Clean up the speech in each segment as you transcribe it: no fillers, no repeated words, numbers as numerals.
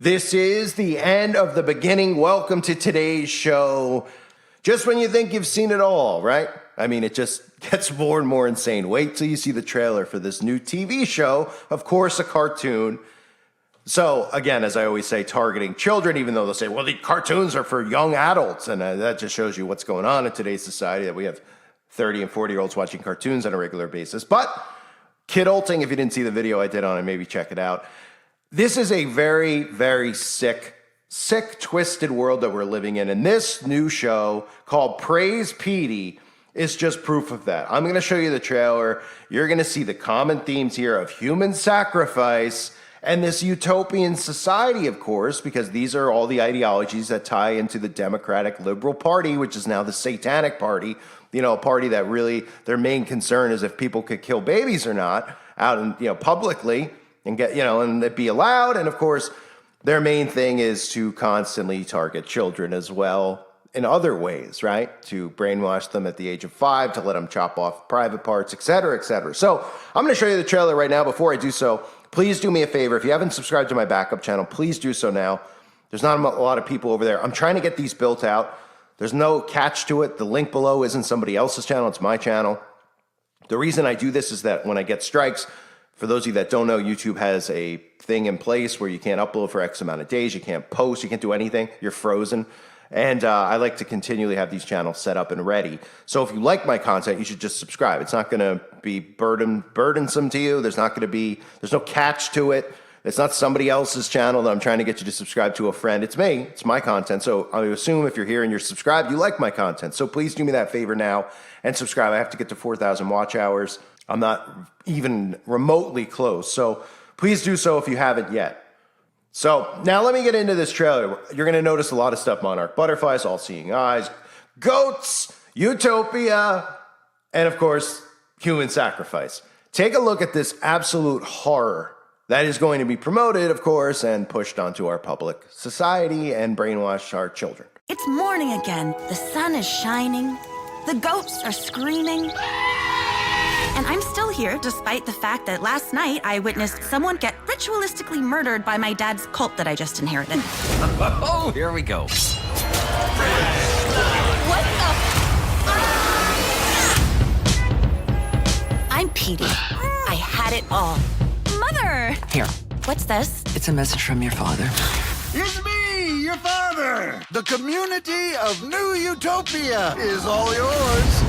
This is the end of the beginning. Welcome to today's show. Just when you think you've seen it all, right? I mean, it just gets more and more insane. Wait till you see the trailer for this new TV show. Of course, a cartoon. So, again, as I always say, targeting children, even though they'll say, well, the cartoons are for young adults. And that just shows you what's going on in today's society, that we have 30 and 40-year-olds watching cartoons on a regular basis. But kidulting, if you didn't see the video I did on it, maybe check it out. This is a very, very sick, twisted world that we're living in. And this new show called Praise Petey is just proof of that. I'm going to show you the trailer. You're going to see the common themes here of human sacrifice and this utopian society, of course, because these are all the ideologies that tie into the Democratic Liberal Party, which is now the Satanic Party. You know, a party that really, their main concern is if people could kill babies or not out in, publicly. And get, and it be allowed. And of course, their main thing is to constantly target children as well in other ways, right? To brainwash them at the age of 5, to let them chop off private parts, et cetera, et cetera. So I'm going to show you the trailer right now. Before I do so, please do me a favor. If you haven't subscribed to my backup channel, please do so now. There's not a lot of people over there. I'm trying to get these built out. There's no catch to it. The link below isn't somebody else's channel. It's my channel. The reason I do this is that when I get strikes, for those of you that don't know, YouTube has a thing in place where you can't upload for X amount of days, you can't post, you can't do anything, you're frozen. And I like to continually have these channels set up and ready. So if you like my content, you should just subscribe. It's not gonna be burdensome to you. There's no catch to it. It's not somebody else's channel that I'm trying to get you to subscribe to a friend. It's me, it's my content. So I assume if you're here and you're subscribed, you like my content. So please do me that favor now and subscribe. I have to get to 4,000 watch hours. I'm not even remotely close, so please do so if you haven't yet. So now let me get into this trailer. You're going to notice a lot of stuff: monarch butterflies, all-seeing eyes, goats, utopia, and of course, human sacrifice. Take a look at this absolute horror that is going to be promoted, of course, and pushed onto our public society and brainwash our children. It's morning again. The sun is shining. The goats are screaming. And I'm still here, despite the fact that last night I witnessed someone get ritualistically murdered by my dad's cult that I just inherited. Oh, here we go. What the? I'm Petey. I had it all. Mother! Here. What's this? It's a message from your father. It's me, your father. The community of New Utopia is all yours.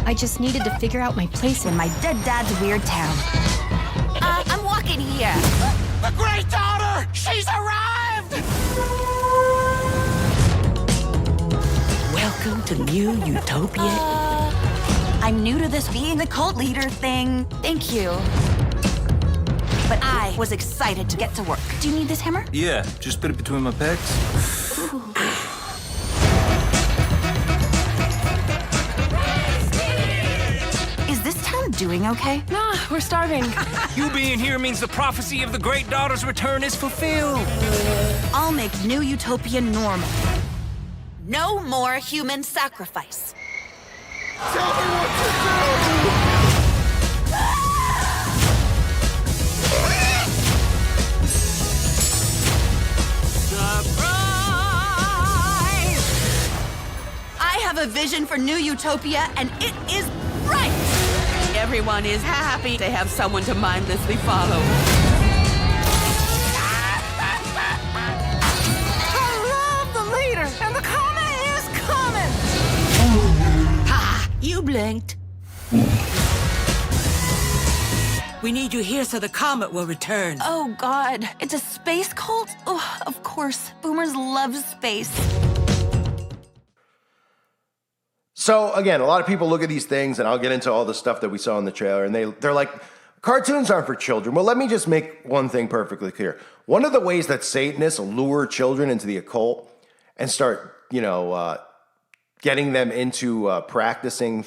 I just needed to figure out my place In my dead dad's weird town. I'm walking here. The great daughter! She's arrived! Welcome to New Utopia. I'm new to this being the cult leader thing. Thank you. But I was excited to get to work. Do you need this hammer? Yeah, just put it between my pecs. Ooh. Is this town doing okay? Nah, we're starving. You being here means the prophecy of the great daughter's return is fulfilled. I'll make New Utopia normal. No more human sacrifice. Tell me what to do! I have a vision for New Utopia, and it is bright! Everyone is happy to have someone to mindlessly follow. I love the leader, and the comet is coming! Ha! You blinked. We need you here so the comet will return. Oh, God. It's a space cult? Oh, of course. Boomers love space. So again, a lot of people look at these things, and I'll get into all the stuff that we saw in the trailer, and they're like, cartoons aren't for children. Well, let me just make one thing perfectly clear. One of the ways that Satanists lure children into the occult and start, getting them into practicing,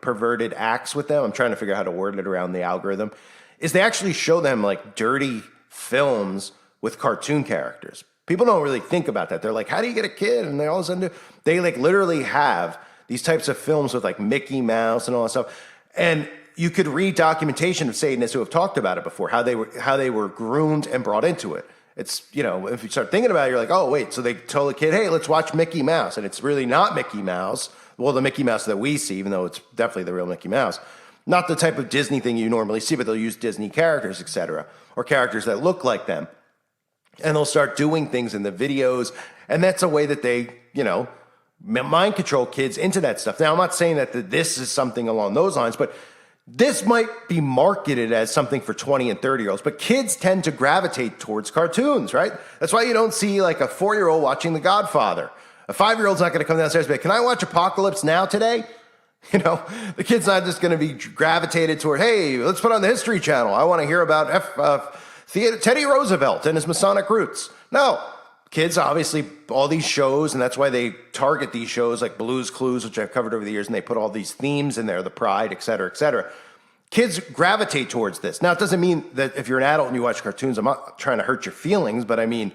perverted acts with them, I'm trying to figure out how to word it around the algorithm, is they actually show them like dirty films with cartoon characters. People don't really think about that. They're like, how do you get a kid? And they all of a sudden they like literally have these types of films with like Mickey Mouse and all that stuff. And you could read documentation of Satanists who have talked about it before, how they were groomed and brought into it. It's, if you start thinking about it, you're like, oh, wait, so they told a kid, hey, let's watch Mickey Mouse. And it's really not Mickey Mouse. Well, the Mickey Mouse that we see, even though it's definitely the real Mickey Mouse. Not the type of Disney thing you normally see, but they'll use Disney characters, etc., or characters that look like them. And they'll start doing things in the videos. And that's a way that they, mind control kids into that stuff. Now, I'm not saying that this is something along those lines, but this might be marketed as something for 20 and 30-year-olds, but kids tend to gravitate towards cartoons, right? That's why you don't see like a 4-year-old watching The Godfather. A 5-year-old's not going to come downstairs and be like, can I watch Apocalypse Now today? The kid's not just going to be gravitated toward, hey, let's put on the History Channel. I want to hear about Teddy Roosevelt and his Masonic roots. No. Kids, obviously, all these shows, and that's why they target these shows like Blue's Clues, which I've covered over the years, and they put all these themes in there, the pride, et cetera, et cetera. Kids gravitate towards this. Now, it doesn't mean that if you're an adult and you watch cartoons, I'm not trying to hurt your feelings, but I mean,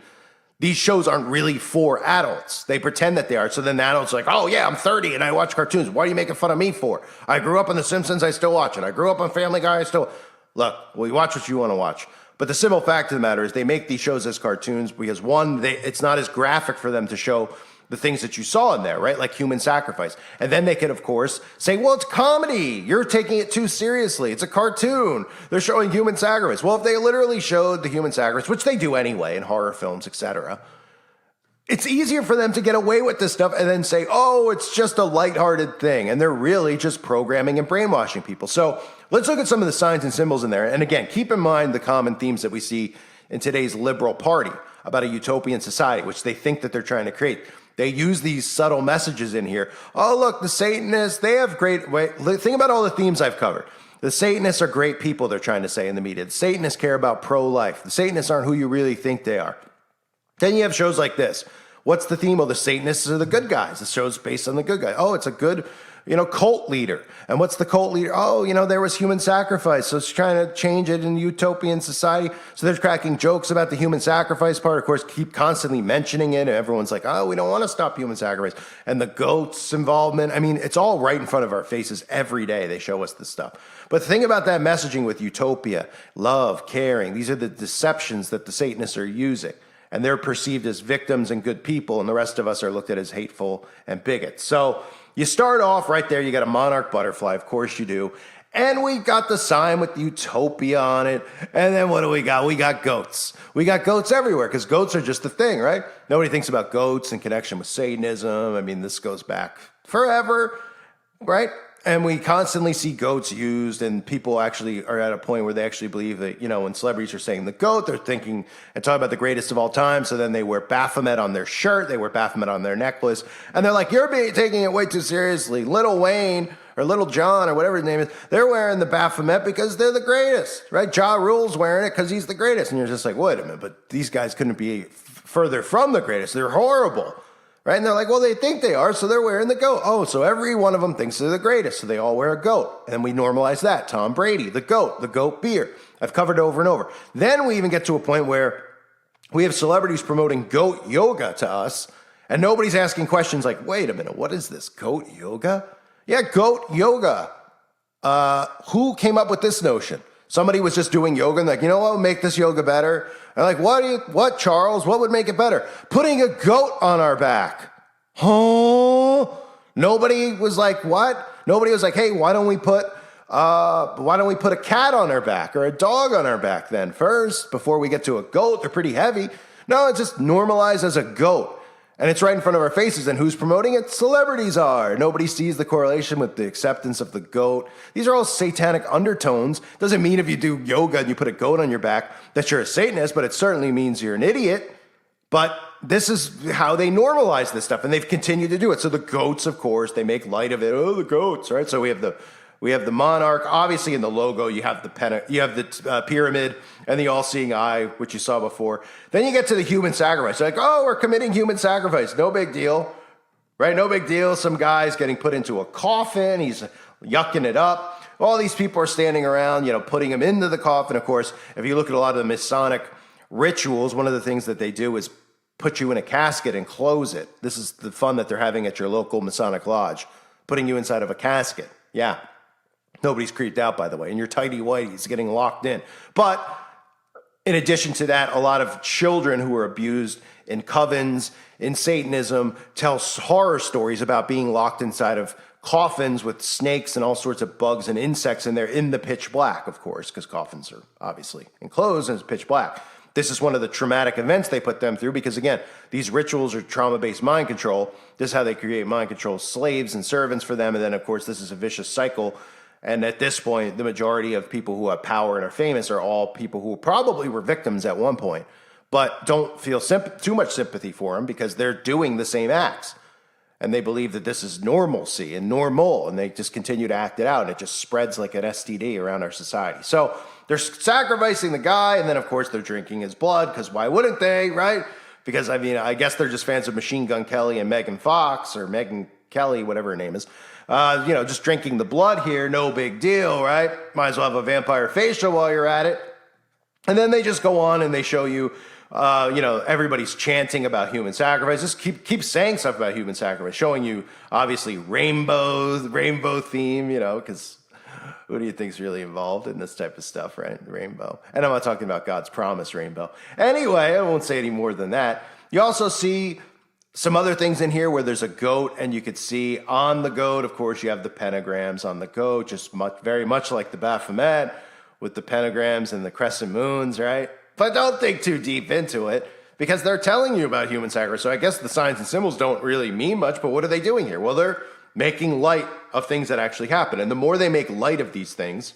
these shows aren't really for adults. They pretend that they are. So then the adult's like, oh, yeah, I'm 30 and I watch cartoons. What are you making fun of me for? I grew up on The Simpsons. I still watch it. I grew up on Family Guy. I still... Look, well, you watch what you want to watch. But the simple fact of the matter is they make these shows as cartoons because, one, it's not as graphic for them to show the things that you saw in there, right? Like human sacrifice. And then they could, of course, say, well, it's comedy. You're taking it too seriously. It's a cartoon. They're showing human sacrifice. Well, if they literally showed the human sacrifice, which they do anyway in horror films, etc., it's easier for them to get away with this stuff and then say, oh, it's just a lighthearted thing. And they're really just programming and brainwashing people. So let's look at some of the signs and symbols in there. And again, keep in mind the common themes that we see in today's liberal party about a utopian society, which they think that they're trying to create. They use these subtle messages in here. Oh, look, the Satanists, they have great... Wait, think about all the themes I've covered. The Satanists are great people, they're trying to say in the media. The Satanists care about pro-life. The Satanists aren't who you really think they are. Then you have shows like this. What's the theme? Well, the Satanists are the good guys. The show's based on the good guy. Oh, it's a good, cult leader. And what's the cult leader? Oh, there was human sacrifice. So it's trying to change it in utopian society. So they're cracking jokes about the human sacrifice part. Of course, keep constantly mentioning it. And everyone's like, oh, we don't want to stop human sacrifice. And the goats' involvement. I mean, it's all right in front of our faces every day. They show us this stuff. But the thing about that messaging with utopia, love, caring, these are the deceptions that the Satanists are using. And they're perceived as victims and good people, and the rest of us are looked at as hateful and bigots. So you start off right there, you got a monarch butterfly, of course you do. And we got the sign with utopia on it. And then what do we got? We got goats. We got goats everywhere, because goats are just the thing, right? Nobody thinks about goats in connection with Satanism. I mean, this goes back forever, right? And we constantly see goats used, and people actually are at a point where they actually believe that, when celebrities are saying the goat, they're thinking and talking about the greatest of all time. So then they wear Baphomet on their shirt, they wear Baphomet on their necklace, and they're like, you're taking it way too seriously. Little Wayne or Little John or whatever his name is, they're wearing the Baphomet because they're the greatest, right? Ja Rule's wearing it because he's the greatest. And you're just like, wait a minute, but these guys couldn't be further from the greatest. They're horrible. Right? And they're like, well, they think they are, so they're wearing the goat. Oh, so every one of them thinks they're the greatest, so they all wear a goat. And then we normalize that. Tom Brady, the goat beer. I've covered it over and over. Then we even get to a point where we have celebrities promoting goat yoga to us, and nobody's asking questions like, wait a minute, what is this, goat yoga? Yeah, goat yoga. Who came up with this notion? Somebody was just doing yoga and like, what would make this yoga better? And like, what, Charles? What would make it better? Putting a goat on our back. Huh? Nobody was like, what? Nobody was like, hey, why don't we put a cat on our back or a dog on our back then first before we get to a goat? They're pretty heavy. No, it's just normalized as a goat. And it's right in front of our faces. And who's promoting it? Celebrities are. Nobody sees the correlation with the acceptance of the goat. These are all satanic undertones. Doesn't mean if you do yoga and you put a goat on your back that you're a Satanist, but it certainly means you're an idiot. But this is how they normalize this stuff. And they've continued to do it. So the goats, of course, they make light of it. Oh, the goats, right? So we have the monarch. Obviously, in the logo, you have the pyramid and the all-seeing eye, which you saw before. Then you get to the human sacrifice. Like, oh, we're committing human sacrifice. No big deal, right? No big deal. Some guy's getting put into a coffin. He's yucking it up. All these people are standing around, putting him into the coffin. Of course, if you look at a lot of the Masonic rituals, one of the things that they do is put you in a casket and close it. This is the fun that they're having at your local Masonic lodge, putting you inside of a casket. Yeah. Nobody's creeped out, by the way, and your tighty whitey's getting locked in. But in addition to that, a lot of children who are abused in covens, in Satanism, tell horror stories about being locked inside of coffins with snakes and all sorts of bugs and insects in there in the pitch black, of course, because coffins are obviously enclosed and it's pitch black. This is one of the traumatic events they put them through because, again, these rituals are trauma-based mind control. This is how they create mind control slaves and servants for them. And then, of course, this is a vicious cycle. And at this point, the majority of people who have power and are famous are all people who probably were victims at one point, but don't feel too much sympathy for them because they're doing the same acts. And they believe that this is normalcy and normal, and they just continue to act it out, and it just spreads like an STD around our society. So they're sacrificing the guy, and then, of course, they're drinking his blood, because why wouldn't they, right? Because, I mean, I guess they're just fans of Machine Gun Kelly and Megan Fox, or Megan Kelly, whatever her name is. Just drinking the blood here, no big deal, right? Might as well have a vampire facial while you're at it. And then they just go on and they show you, everybody's chanting about human sacrifice. Just keep saying stuff about human sacrifice, showing you, obviously, rainbow theme, because who do you think's really involved in this type of stuff, right? The rainbow. And I'm not talking about God's promised rainbow. Anyway, I won't say any more than that. You also see some other things in here where there's a goat, and you could see on the goat, of course, you have the pentagrams on the goat, just very much like the Baphomet with the pentagrams and the crescent moons, right? But don't think too deep into it because they're telling you about human sacrifice. So I guess the signs and symbols don't really mean much, but what are they doing here? Well, they're making light of things that actually happen. And the more they make light of these things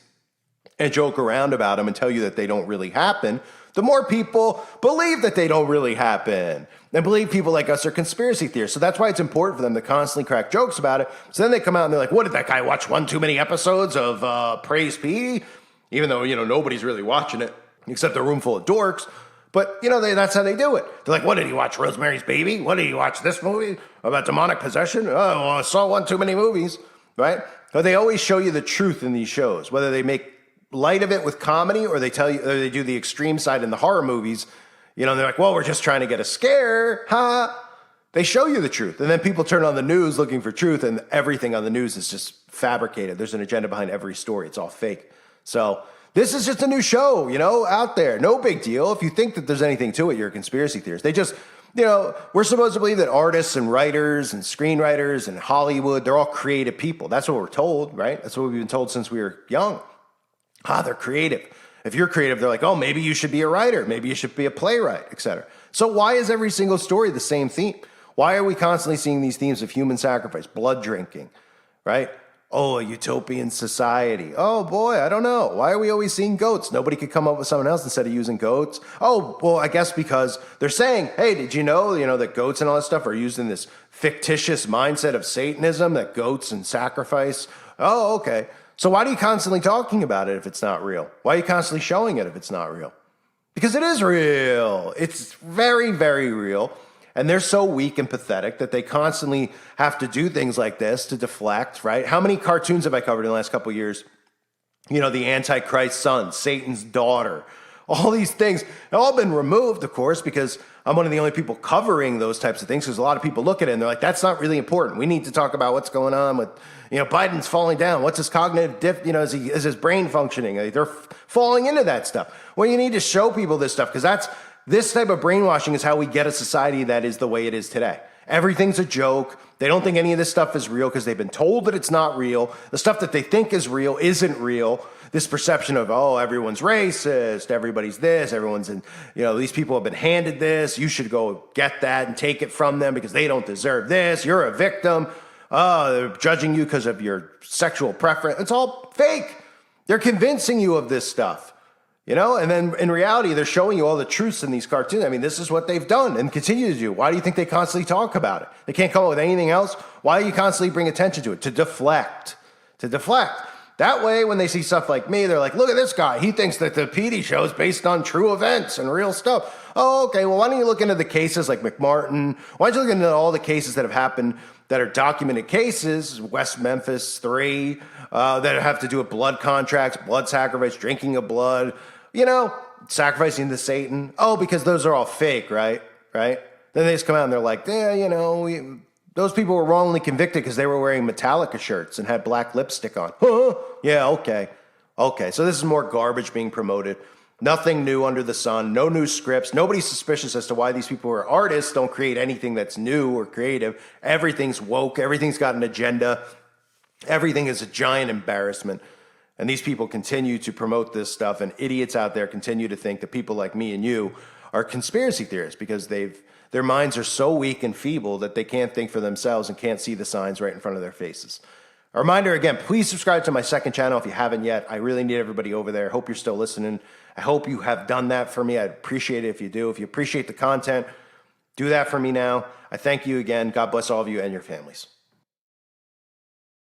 and joke around about them and tell you that they don't really happen, the more people believe that they don't really happen and believe people like us are conspiracy theorists. So that's why it's important for them to constantly crack jokes about it. So then they come out and they're like, what, did that guy watch one too many episodes of Praise P? Even though, nobody's really watching it except a room full of dorks. But, that's how they do it. They're like, what, did he watch Rosemary's Baby? What, did he watch this movie about demonic possession? Oh, well, I saw one too many movies, right? But they always show you the truth in these shows, whether they make light of it with comedy or they tell you, or they do the extreme side in the horror movies. They're like, well, we're just trying to get a scare, huh? They show you the truth. And then people turn on the news looking for truth, and everything on the news is just fabricated. There's an agenda behind every story. It's all fake. So this is just a new show, out there. No big deal. If you think that there's anything to it, you're a conspiracy theorist. They just, we're supposed to believe that artists and writers and screenwriters and Hollywood, they're all creative people. That's what we're told, right? That's what we've been told since we were young. They're creative. If you're creative, they're like, oh, maybe you should be a writer. Maybe you should be a playwright, etc. So why is every single story the same theme? Why are we constantly seeing these themes of human sacrifice, blood drinking, right? Oh, a utopian society. Oh, boy, I don't know. Why are we always seeing goats? Nobody could come up with something else instead of using goats. Oh, well, I guess because they're saying, hey, did you know, that goats and all that stuff are used in this fictitious mindset of Satanism, that goats and sacrifice? Oh, okay. So why are you constantly talking about it if it's not real? Why are you constantly showing it if it's not real? Because it is real. It's very, very real. And they're so weak and pathetic that they constantly have to do things like this to deflect, right? How many cartoons have I covered in the last couple of years? The Antichrist son, Satan's daughter, all these things have all been removed, of course, because I'm one of the only people covering those types of things, because a lot of people look at it and they're like, that's not really important. We need to talk about what's going on with, Biden's falling down. What's his cognitive is his brain functioning? They're falling into that stuff. Well, you need to show people this stuff, because this type of brainwashing is how we get a society that is the way it is today. Everything's a joke. They don't think any of this stuff is real because they've been told that it's not real. The stuff that they think is real isn't real. This perception of, oh, everyone's racist, everybody's this, everyone's in, these people have been handed this. You should go get that and take it from them because they don't deserve this. You're a victim. Oh, they're judging you because of your sexual preference. It's all fake. They're convincing you of this stuff. And then in reality, they're showing you all the truths in these cartoons. I mean, this is what they've done and continue to do. Why do you think they constantly talk about it? They can't come up with anything else. Why do you constantly bring attention to it? To deflect. That way, when they see stuff like me, they're like, look at this guy. He thinks that the PD show is based on true events and real stuff. Oh, okay. Well, why don't you look into the cases like McMartin? Why don't you look into all the cases that have happened that are documented cases, West Memphis 3, that have to do with blood contracts, blood sacrifice, drinking of blood, sacrificing to Satan. Oh, because those are all fake, right? Then they just come out and they're like, yeah, Those people were wrongly convicted because they were wearing Metallica shirts and had black lipstick on. Huh? Yeah, okay. Okay, so this is more garbage being promoted. Nothing new under the sun, no new scripts. Nobody's suspicious as to why these people who are artists don't create anything that's new or creative. Everything's woke, everything's got an agenda. Everything is a giant embarrassment. And these people continue to promote this stuff, and idiots out there continue to think that people like me and you are conspiracy theorists because their minds are so weak and feeble that they can't think for themselves and can't see the signs right in front of their faces. A reminder again, please subscribe to my second channel if you haven't yet. I really need everybody over there. I hope you're still listening. I hope you have done that for me. I'd appreciate it if you do. If you appreciate the content, do that for me now. I thank you again. God bless all of you and your families.